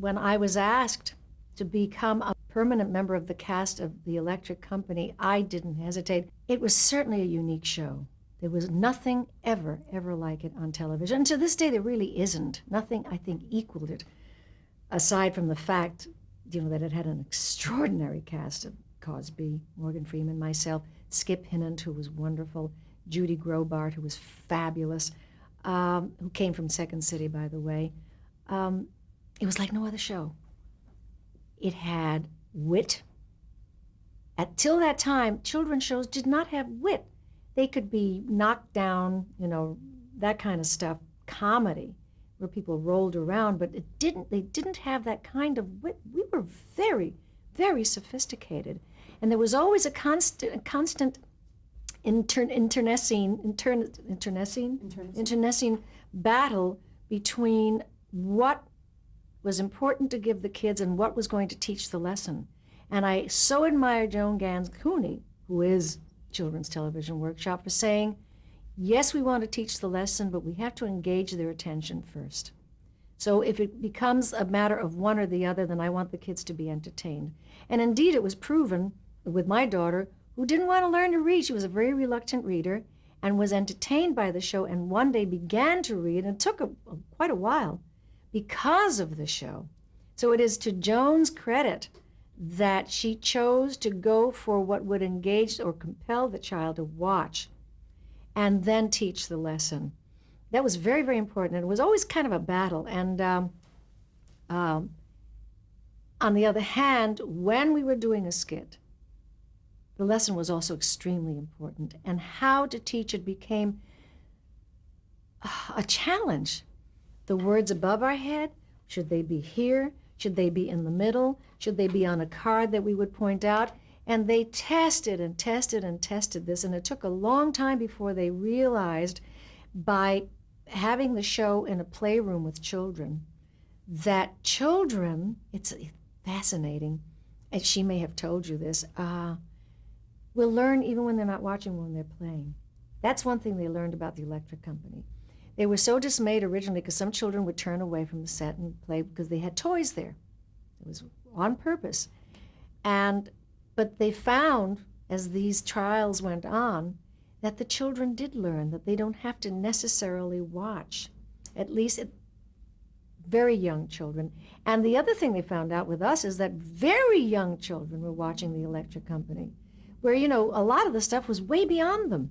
when I was asked to become a permanent member of the cast of The Electric Company, I didn't hesitate. It was certainly a unique show. There was nothing ever like it on television. And to this day, there really isn't. Nothing, I think, equaled it, aside from the fact, that it had an extraordinary cast of Cosby, Morgan Freeman, myself, Skip Hinant, who was wonderful, Judy Grobart, who was fabulous, who came from Second City, by the way. It was like no other show. It had wit. Till that time, children's shows did not have wit. They could be knocked down, that kind of stuff, comedy, where people rolled around, but they didn't have that kind of wit. We were very, very sophisticated. And there was always a constant internecine battle between what was important to give the kids and what was going to teach the lesson. And I so admire Joan Gans Cooney, who is Children's Television Workshop, for saying, yes, we want to teach the lesson, but we have to engage their attention first. So if it becomes a matter of one or the other, then I want the kids to be entertained. And indeed, it was proven with my daughter, who didn't want to learn to read. She was a very reluctant reader and was entertained by the show, and one day began to read, and it took quite a while because of the show. So it is to Joan's credit that she chose to go for what would engage or compel the child to watch and then teach the lesson. That was very, very important, and it was always kind of a battle. And on the other hand, when we were doing a skit, the lesson was also extremely important, and how to teach it became a challenge. The words above our head, should they be here? Should they be in the middle? Should they be on a card that we would point out? And they tested and tested and tested this, and it took a long time before they realized, by having the show in a playroom with children, that children, it's fascinating, and she may have told you this, will learn even when they're not watching, when they're playing. That's one thing they learned about the Electric Company. They were so dismayed originally because some children would turn away from the set and play because they had toys there. It was on purpose. But they found, as these trials went on, that the children did learn that they don't have to necessarily watch, at least very young children. And the other thing they found out with us is that very young children were watching the Electric Company, where, a lot of the stuff was way beyond them.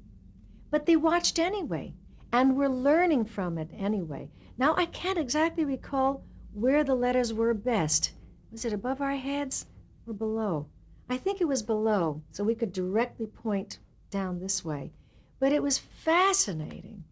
But they watched anyway, and were learning from it anyway. Now, I can't exactly recall where the letters were best. Was it above our heads or below? I think it was below, so we could directly point down this way. But it was fascinating